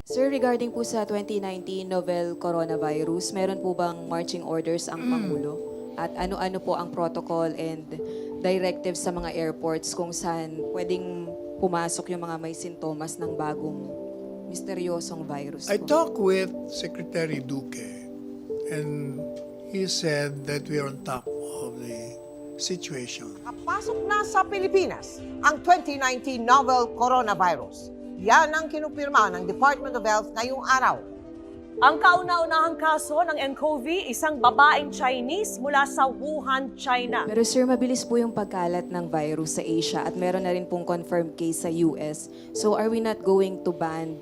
Sir, regarding po sa 2019 novel coronavirus, meron po bang marching orders ang Pangulo? At ano-ano po ang protocol and directives sa mga airports kung saan pwedeng pumasok yung mga may sintomas ng bagong misteryosong virus I po? talked with Secretary Duque and he said that we are on top of the situation. Papasok na sa Pilipinas ang 2019 novel coronavirus. Yan ang kinupirma ng Department of Health ngayong araw. Ang kauna-unahang kaso ng nCoV, isang babaeng Chinese mula sa Wuhan, China. Pero sir, mabilis po yung pagkalat ng virus sa Asia at meron na rin pong confirmed case sa US. So are we not going to ban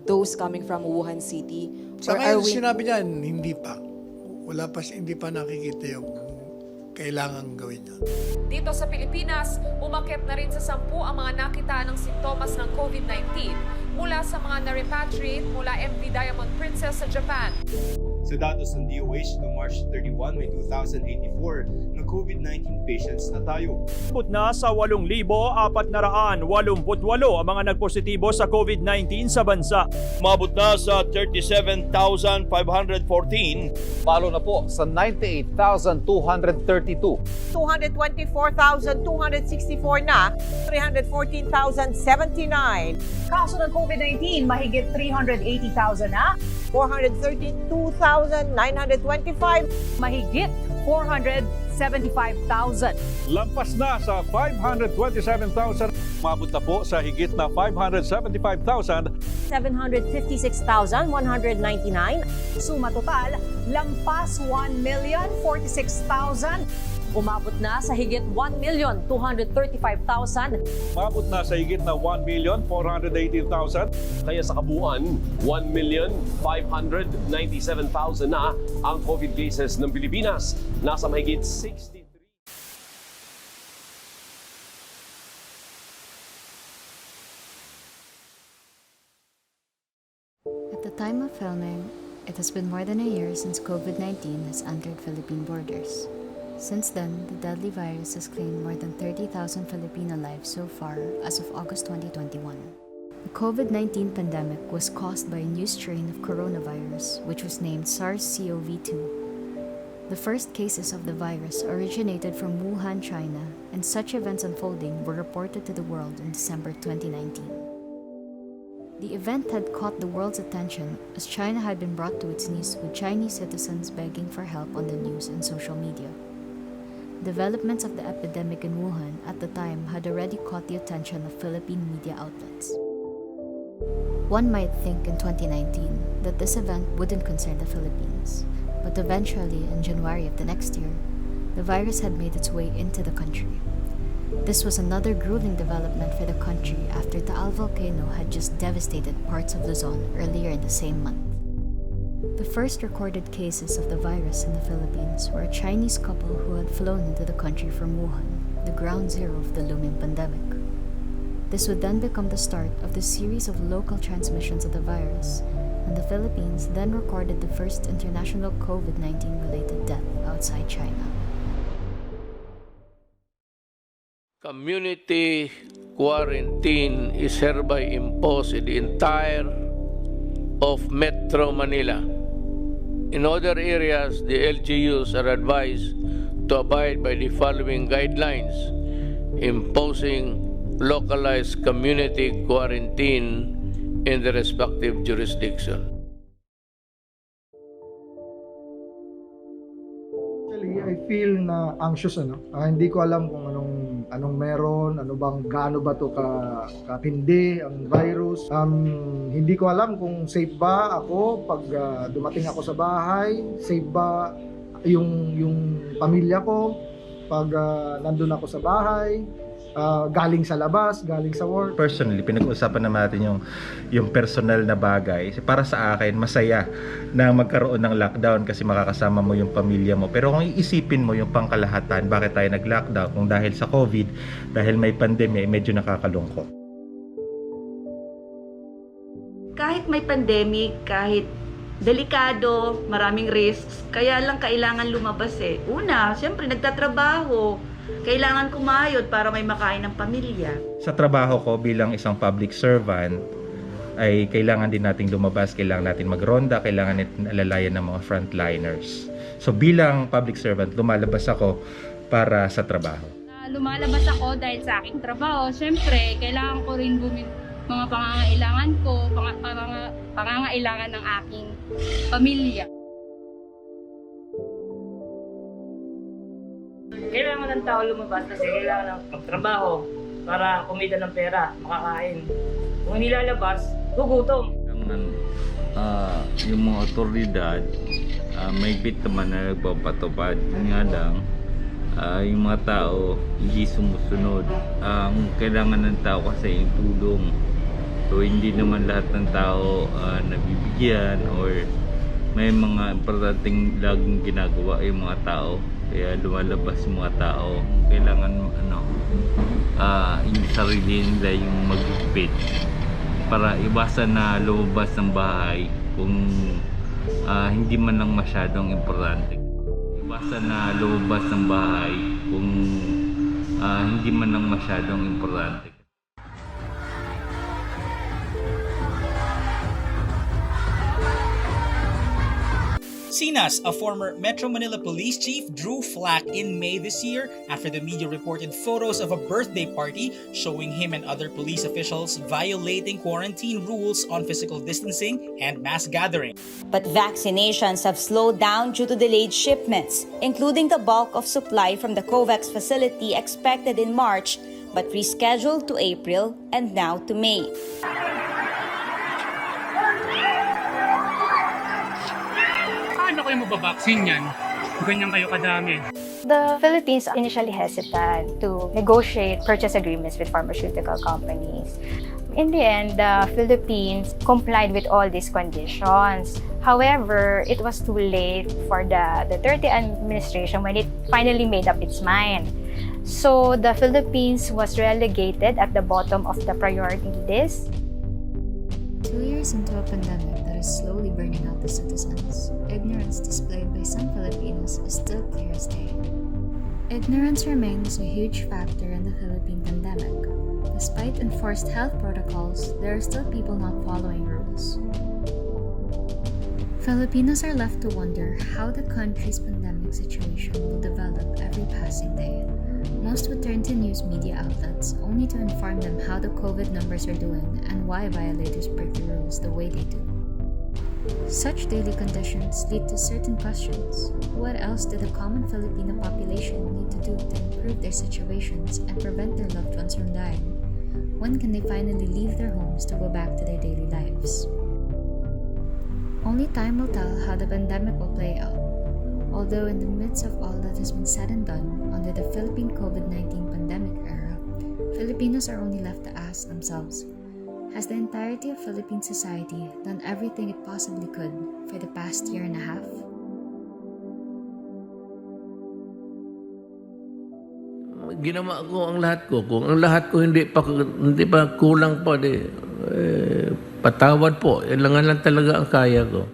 those coming from Wuhan City? Sa Or are ngayon, we... sinabi niya, hindi pa. Hindi pa nakikita yung kailangan gawin niya. Dito sa Pilipinas, umakyat na rin sa 10 ang mga nakita ng sintomas ng COVID-19 mula sa mga na-repatriate mula MV Diamond Princess sa Japan. Sa datos ng DOH noong March 31, may 2,084 na COVID-19 patients na tayo. Abot na sa 8,488 ang mga nagpositibo sa COVID-19 sa bansa. Umabot na sa 37,514. Palo na po sa 98,232. 224,264 na, 314,079, Kaso ng COVID-19, mahigit 380,000 na, 432,925, mahigit 475,000. Lampas na sa 527,000. Umabot na po sa higit na 575,000. 756,199. Suma total, lampas 1,046,000. Umabot na sa higit 1,235,000. Umabot na sa higit na 1,418,000. Kaya sa kabuuan, 1,597,000 na ang COVID cases ng Pilipinas. Nasa mahigit 63. At the time of filming, it has been more than a year since COVID-19 has entered Philippine borders. Since then, the deadly virus has claimed more than 30,000 Filipino lives so far as of August 2021. The COVID-19 pandemic was caused by a new strain of coronavirus, which was named SARS-CoV-2. The first cases of the virus originated from Wuhan, China, and such events unfolding were reported to the world in December 2019. The event had caught the world's attention as China had been brought to its knees with Chinese citizens begging for help on the news and social media. Developments of the epidemic in Wuhan at the time had already caught the attention of Philippine media outlets. One might think in 2019 that this event wouldn't concern the Philippines, but eventually in January of the next year, the virus had made its way into the country. This was another grueling development for the country after Taal volcano had just devastated parts of Luzon earlier in the same month. The first recorded cases of the virus in the Philippines were a Chinese couple who had flown into the country from Wuhan, the ground zero of the looming pandemic. This would then become the start of the series of local transmissions of the virus, and the Philippines then recorded the first international COVID-19 related death outside China. Community quarantine is hereby imposed in the entire of Metro Manila. In other areas, the LGUs are advised to abide by the following guidelines, imposing localized community quarantine in the respective jurisdiction. Actually, I feel na anxious hindi ko alam kung anong meron, gaano ba to katindi ang virus. Hindi ko alam kung safe ba ako pag dumating ako sa bahay, safe ba yung pamilya ko pag nandun ako sa bahay. Galing sa labas, galing sa work. Personally, pinag-uusapan na natin yung personal na bagay. Para sa akin, masaya na magkaroon ng lockdown kasi makakasama mo yung pamilya mo. Pero kung iisipin mo yung pangkalahatan, bakit tayo nag-lockdown? Kung dahil sa COVID, dahil may pandemya, medyo nakakalungkot. Kahit may pandemic, kahit delikado, maraming risks, kaya lang kailangan lumabas Una, siyempre nagtatrabaho. Kailangan kumayod para may makain ng pamilya. Sa trabaho ko bilang isang public servant, ay kailangan din nating lumabas, kailangan natin magronda, kailangan natin alalayan ng mga frontliners. So bilang public servant, lumalabas ako para sa trabaho. Lumalabas ako dahil sa aking trabaho. Siyempre, kailangan ko rin mga pangangailangan ko, pangangailangan ng aking pamilya. Kailangan ng tao lumabas kasi kailangan ng magtrabaho para kumita ng pera, makakain. Kung hindi lalabas, gugutom. Yung mga otoridad, may bit naman na nagpapatupad. Nga lang, yung mga tao hindi sumusunod. Ang kailangan ng tao kasi yung tulong. So hindi naman lahat ng tao nabibigyan or may mga importanteng laging ginagawa yung mga tao. Kaya lumalabas yung mga tao. Kailangan yung sarili nila yung magigpit para iwasan na lumabas ng bahay kung hindi man lang masyadong importante. Iwasan na lumabas ng bahay kung hindi man lang masyadong importante. Sinas, a former Metro Manila police chief, drew flack in May this year after the media reported photos of a birthday party showing him and other police officials violating quarantine rules on physical distancing and mass gathering. But vaccinations have slowed down due to delayed shipments, including the bulk of supply from the COVAX facility expected in March, but rescheduled to April and now to May. Paano kayo mababaksin yan? Ganyan kayo kadami. The Philippines initially hesitant to negotiate purchase agreements with pharmaceutical companies. In the end, the Philippines complied with all these conditions. However, it was too late for the Duterte administration when it finally made up its mind. So the Philippines was relegated at the bottom of the priority list. 2 years into a pandemic that is slowly burning out the citizens, ignorance displayed by some Filipinos is still clear as day. Ignorance remains a huge factor in the Philippine pandemic. Despite enforced health protocols, there are still people not following rules. Filipinos are left to wonder how the country's pandemic situation will develop every passing day. Most would turn to news media outlets only to inform them how the COVID numbers are doing and why violators break the rules the way they do. Such daily conditions lead to certain questions. What else do the common Filipino population need to do to improve their situations and prevent their loved ones from dying? When can they finally leave their homes to go back to their daily lives? Only time will tell how the pandemic will play out. Although in the midst of all that has been said and done under the Philippine COVID-19 pandemic era, Filipinos are only left to ask themselves, has the entirety of Philippine society done everything it possibly could for the past year and a half? Ginawa ko ang lahat ko. Kung ang lahat ko hindi pa kulang pa, patawad po. Ilangan lang talaga ang kaya ko.